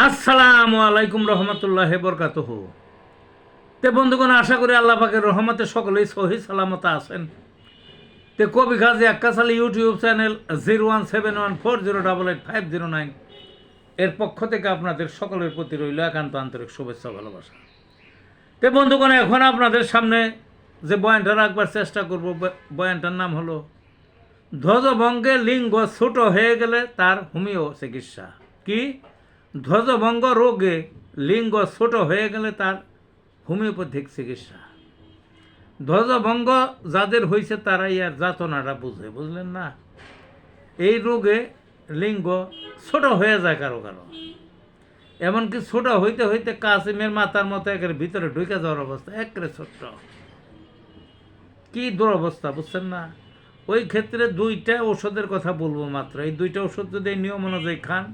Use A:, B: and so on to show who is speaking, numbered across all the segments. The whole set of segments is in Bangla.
A: আসসালামু আলাইকুম রহমতুল্লাহ বরকাতুহু। তে বন্ধুগণ, আশা করি আল্লাহ পাকের রহমতে সকলেই সহি সালামত আছেন। তে কবি গাজী আক্কাস আলী ইউটিউব চ্যানেল 017140885009 এর পক্ষ থেকে আপনাদের সকলের প্রতি রইল একান্ত আন্তরিক শুভেচ্ছা ভালোবাসা। তে বন্ধুগণ, এখন আপনাদের সামনে যে বয়ানটা রাখবার চেষ্টা করব, বয়ানটার নাম হলো ধ্বজভঙ্গে লিঙ্গ ছোট হয়ে গেলে তার হোমিও চিকিৎসা। কি? ধ্বজভঙ্গ রোগে লিঙ্গ ছোট হয়ে গেলে তার হোমিওপ্যাথিক চিকিৎসা। ধ্বজভঙ্গ যাদের হয়েছে তারাই আর যাতনাটা বুঝে, বুঝলেন না? এই রোগে লিঙ্গ ছোট হয়ে যায় কারো কারো, এমনকি ছোট হইতে হইতে কাসিমের মাথার মতো একের ভিতরে ঢুকে যাওয়ার অবস্থা, একেবারে ছোট্ট। কি দুরবস্থা, বুঝছেন না? ওই ক্ষেত্রে দুইটা ওষুধের কথা বলবো মাত্র। এই দুইটা ওষুধ যদি নিয়ম অনুযায়ী খান,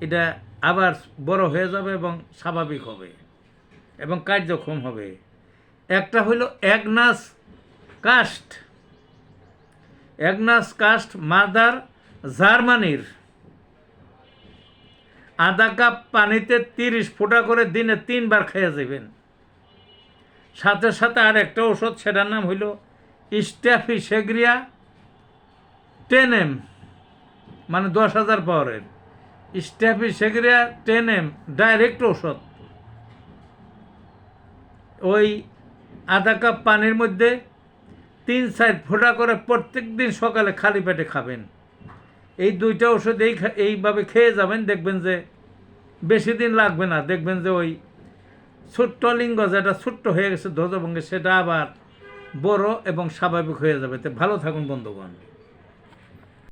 A: এটা আবার বড় হয়ে যাবে এবং স্বাভাবিক হবে এবং কার্যক্ষম হবে। একটা হইল Agnus cast. Agnus cast mother জার্মানির। আধা কাপ পানিতে 30 ফোঁটা করে দিনে 3 বার খেয়ে যাবেন। সাথে সাথে আর একটা ওষুধ, সেটার নাম হইল স্ট্যাফিসেগ্রিয়া 10M, মানে 10,000 পাওয়ারের। স্ট্যাফিসেগ্রিয়া 10M ডাইরেক্ট ওষুধ। ওই আধা কাপ পানির মধ্যে 3-4 ফোঁটা করে প্রত্যেক দিন সকালে খালি পেটে খাবেন। এই দুইটা ওষুধ এইভাবে খেয়ে যাবেন, দেখবেন যে বেশি দিন লাগবে না। দেখবেন যে ওই ছোট্ট লিঙ্গ যেটা ছোট্ট হয়ে গেছে ধ্বজভঙ্গে, সেটা আবার বড় এবং স্বাভাবিক হয়ে যাবে। তো ভালো থাকুন বন্ধুগণ।